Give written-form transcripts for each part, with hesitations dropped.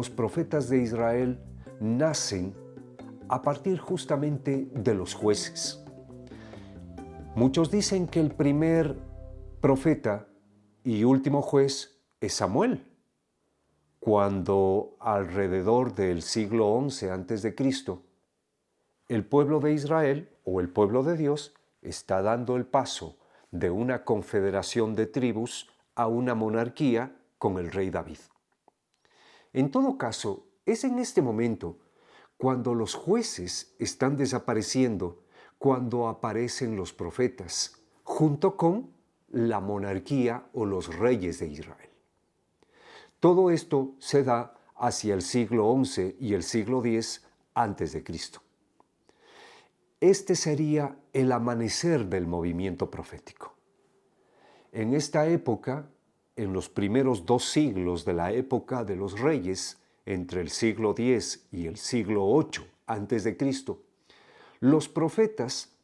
los profetas de Israel nacen a partir justamente de los jueces. Muchos dicen que el primer profeta y último juez es Samuel, cuando alrededor del siglo XI a.C., el pueblo de Israel o el pueblo de Dios está dando el paso de una confederación de tribus a una monarquía con el rey David. En todo caso, es en este momento cuando los jueces están desapareciendo, cuando aparecen los profetas, junto con la monarquía o los reyes de Israel. Todo esto se da hacia el siglo XI y el siglo X antes de Cristo. Este sería el amanecer del movimiento profético. En esta época, en los primeros 2 siglos de la época de los reyes, entre el siglo X y el siglo VIII antes de Cristo, los profetas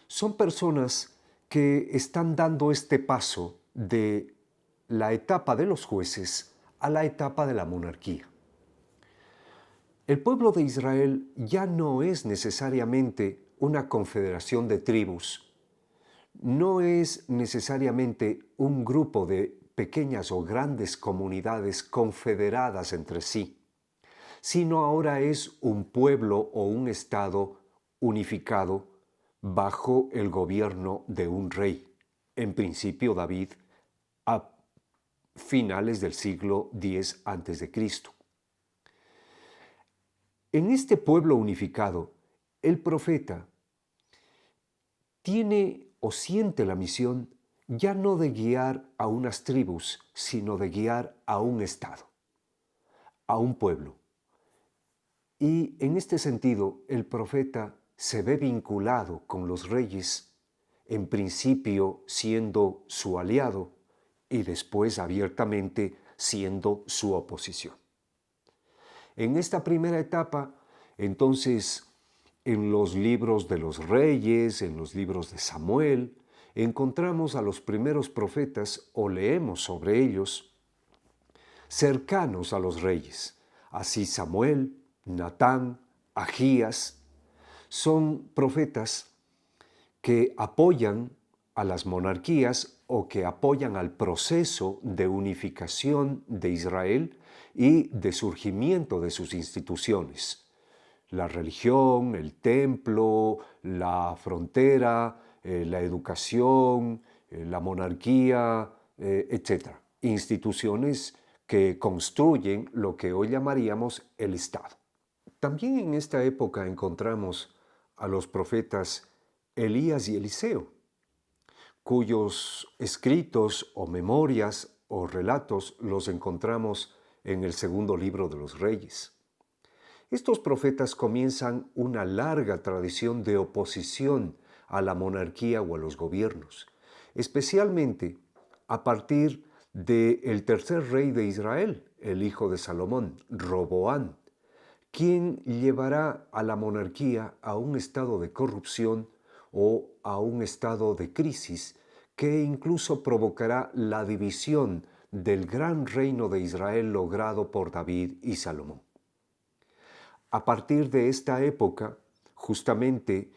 son personas que están dando este paso de la etapa de los jueces a la etapa de la monarquía. El pueblo de Israel ya no es necesariamente una confederación de tribus, no es necesariamente un grupo de pequeñas o grandes comunidades confederadas entre sí, sino ahora es un pueblo o un estado unificado bajo el gobierno de un rey, en principio David, a finales del siglo X a.C. En este pueblo unificado, el profeta tiene o siente la misión ya no de guiar a unas tribus, sino de guiar a un estado, a un pueblo. Y en este sentido, el profeta se ve vinculado con los reyes, en principio siendo su aliado y después abiertamente siendo su oposición. En esta primera etapa, entonces, en los libros de los reyes, en los libros de Samuel, encontramos a los primeros profetas o leemos sobre ellos cercanos a los reyes. Así Samuel, Natán, Agías, son profetas que apoyan a las monarquías o que apoyan al proceso de unificación de Israel y de surgimiento de sus instituciones. La religión, el templo, la frontera, la educación, la monarquía, etc. Instituciones que construyen lo que hoy llamaríamos el Estado. También en esta época encontramos a los profetas Elías y Eliseo, cuyos escritos o memorias o relatos los encontramos en el segundo libro de los Reyes. Estos profetas comienzan una larga tradición de oposición a la monarquía o a los gobiernos, especialmente a partir del tercer rey de Israel, el hijo de Salomón, Roboán, quien llevará a la monarquía a un estado de corrupción o a un estado de crisis que incluso provocará la división del gran reino de Israel logrado por David y Salomón. A partir de esta época, justamente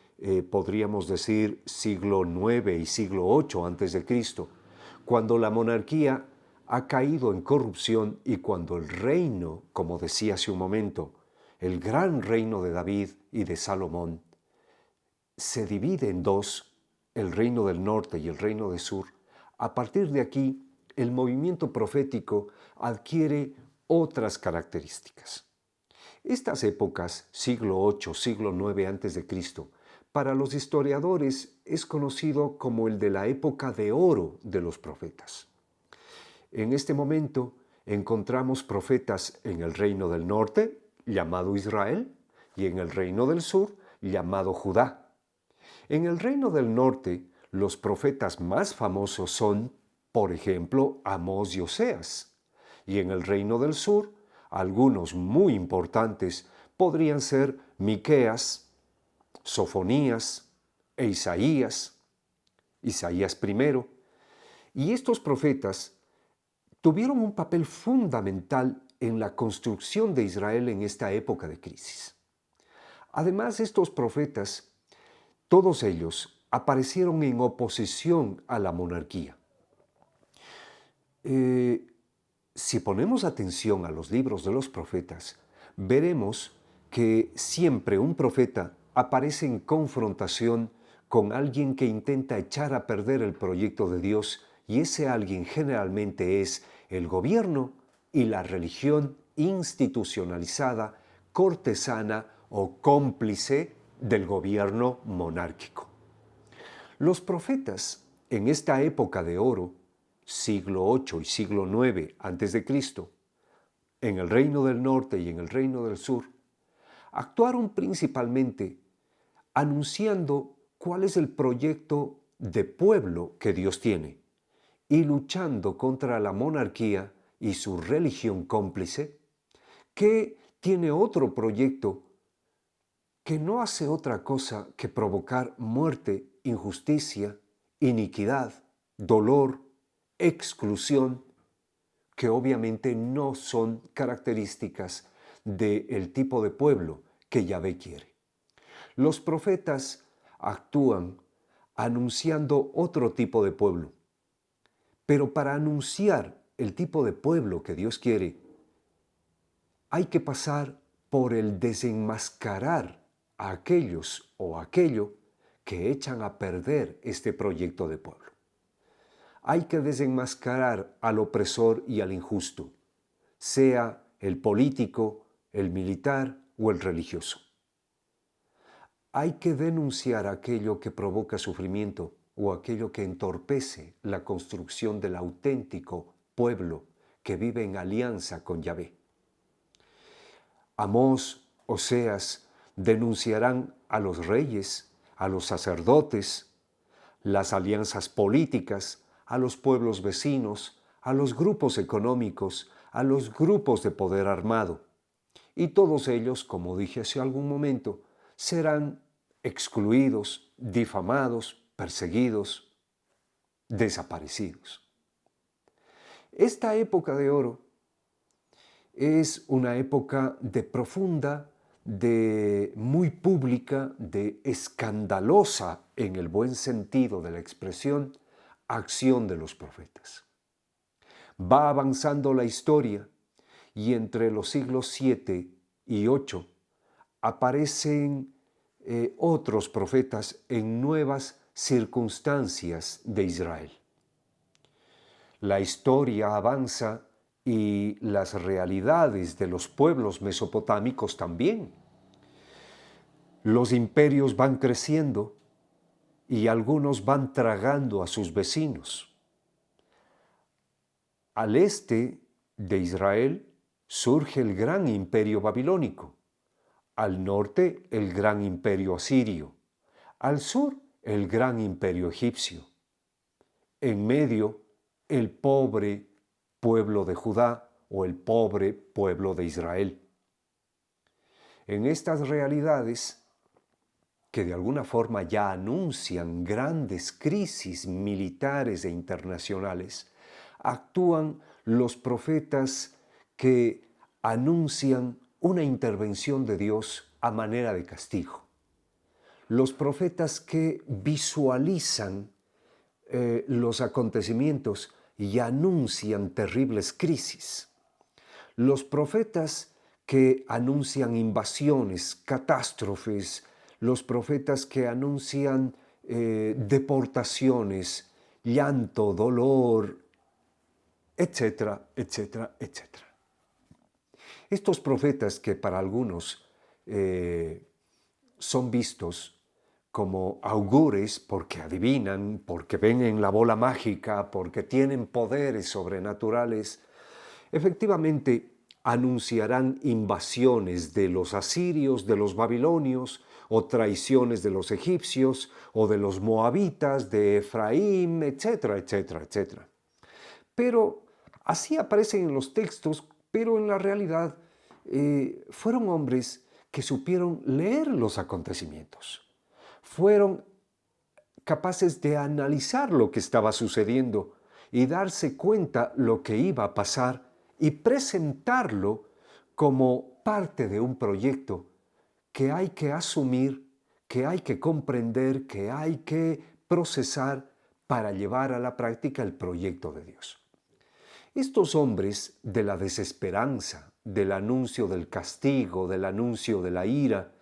podríamos decir siglo IX y siglo VIII a.C., cuando la monarquía ha caído en corrupción y cuando el reino, como decía hace un momento, el gran reino de David y de Salomón, se divide en 2, el reino del norte y el reino del sur. A partir de aquí, el movimiento profético adquiere otras características. Estas épocas, siglo VIII, siglo IX a.C., para los historiadores es conocido como el de la época de oro de los profetas. En este momento encontramos profetas en el reino del norte, llamado Israel, y en el reino del sur, llamado Judá. En el reino del norte, los profetas más famosos son, por ejemplo, Amós y Oseas. Y en el reino del sur, algunos muy importantes podrían ser Miqueas, Sofonías e Isaías I. Y estos profetas tuvieron un papel fundamental en la construcción de Israel en esta época de crisis. Además, estos profetas, todos ellos, aparecieron en oposición a la monarquía. Si ponemos atención a los libros de los profetas, veremos que siempre un profeta aparece en confrontación con alguien que intenta echar a perder el proyecto de Dios, y ese alguien generalmente es el gobierno y la religión institucionalizada, cortesana o cómplice del gobierno monárquico. Los profetas en esta época de oro, siglo VIII y siglo IX a.C., en el reino del norte y en el reino del sur, actuaron principalmente anunciando cuál es el proyecto de pueblo que Dios tiene y luchando contra la monarquía y su religión cómplice, que tiene otro proyecto que no hace otra cosa que provocar muerte, injusticia, iniquidad, dolor, exclusión, que obviamente no son características del tipo de pueblo que Yahvé quiere. Los profetas actúan anunciando otro tipo de pueblo, pero para anunciar el tipo de pueblo que Dios quiere, hay que pasar por el desenmascarar a aquellos o aquello que echan a perder este proyecto de pueblo. Hay que desenmascarar al opresor y al injusto, sea el político, el militar o el religioso. Hay que denunciar aquello que provoca sufrimiento o aquello que entorpece la construcción del auténtico pueblo que vive en alianza con Yahvé. Amós, Oseas denunciarán a los reyes, a los sacerdotes, las alianzas políticas, a los pueblos vecinos, a los grupos económicos, a los grupos de poder armado. Y todos ellos, como dije hace algún momento, serán excluidos, difamados, perseguidos, desaparecidos. Esta época de oro es una época de profunda, de muy pública, de escandalosa, en el buen sentido de la expresión, acción de los profetas. Va avanzando la historia y entre los siglos 7 y 8 aparecen otros profetas en nuevas circunstancias de Israel. La historia avanza y las realidades de los pueblos mesopotámicos también. Los imperios van creciendo y algunos van tragando a sus vecinos. Al este de Israel surge el gran imperio babilónico, al norte el gran imperio asirio, al sur el gran imperio egipcio, en medio el pobre pueblo de Judá o el pobre pueblo de Israel. En estas realidades, que de alguna forma ya anuncian grandes crisis militares e internacionales, actúan los profetas que anuncian una intervención de Dios a manera de castigo. Los profetas que visualizan los acontecimientos y anuncian terribles crisis. Los profetas que anuncian invasiones, catástrofes, los profetas que anuncian deportaciones, llanto, dolor, etcétera, etcétera, etcétera. Estos profetas que para algunos son vistos como augures porque adivinan, porque ven en la bola mágica, porque tienen poderes sobrenaturales, efectivamente anunciarán invasiones de los asirios, de los babilonios, o traiciones de los egipcios, o de los moabitas, de Efraín, etcétera, etcétera, etcétera. Pero así aparecen en los textos, pero en la realidad fueron hombres que supieron leer los acontecimientos. Fueron capaces de analizar lo que estaba sucediendo y darse cuenta lo que iba a pasar y presentarlo como parte de un proyecto que hay que asumir, que hay que comprender, que hay que procesar para llevar a la práctica el proyecto de Dios. Estos hombres de la desesperanza, del anuncio del castigo, del anuncio de la ira,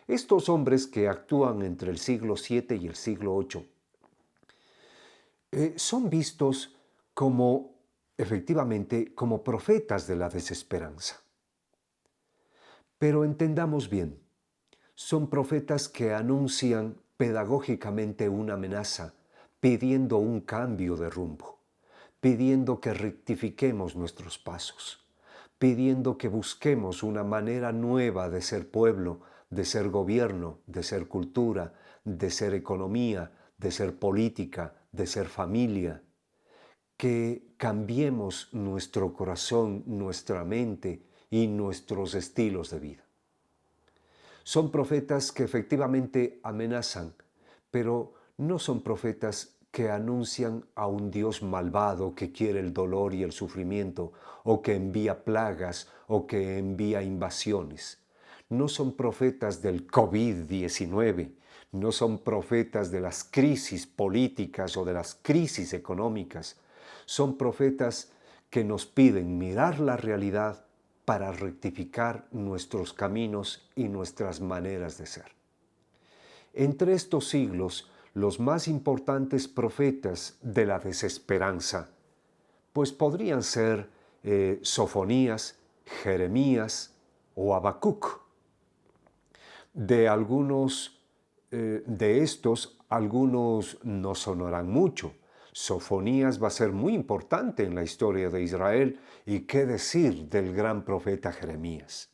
estos hombres que actúan entre el siglo VII y el siglo VIII, son vistos como, efectivamente, como profetas de la desesperanza. Pero entendamos bien, son profetas que anuncian pedagógicamente una amenaza, pidiendo un cambio de rumbo, pidiendo que rectifiquemos nuestros pasos, pidiendo que busquemos una manera nueva de ser pueblo, de ser gobierno, de ser cultura, de ser economía, de ser política, de ser familia, que cambiemos nuestro corazón, nuestra mente y nuestros estilos de vida. Son profetas que efectivamente amenazan, pero no son profetas que anuncian a un Dios malvado que quiere el dolor y el sufrimiento, o que envía plagas, o que envía invasiones. No son profetas del COVID-19, no son profetas de las crisis políticas o de las crisis económicas. Son profetas que nos piden mirar la realidad para rectificar nuestros caminos y nuestras maneras de ser. Entre estos siglos, los más importantes profetas de la desesperanza, pues podrían ser Sofonías, Jeremías o Habacuc. De algunos de estos, algunos no sonarán mucho. Sofonías va a ser muy importante en la historia de Israel, y qué decir del gran profeta Jeremías.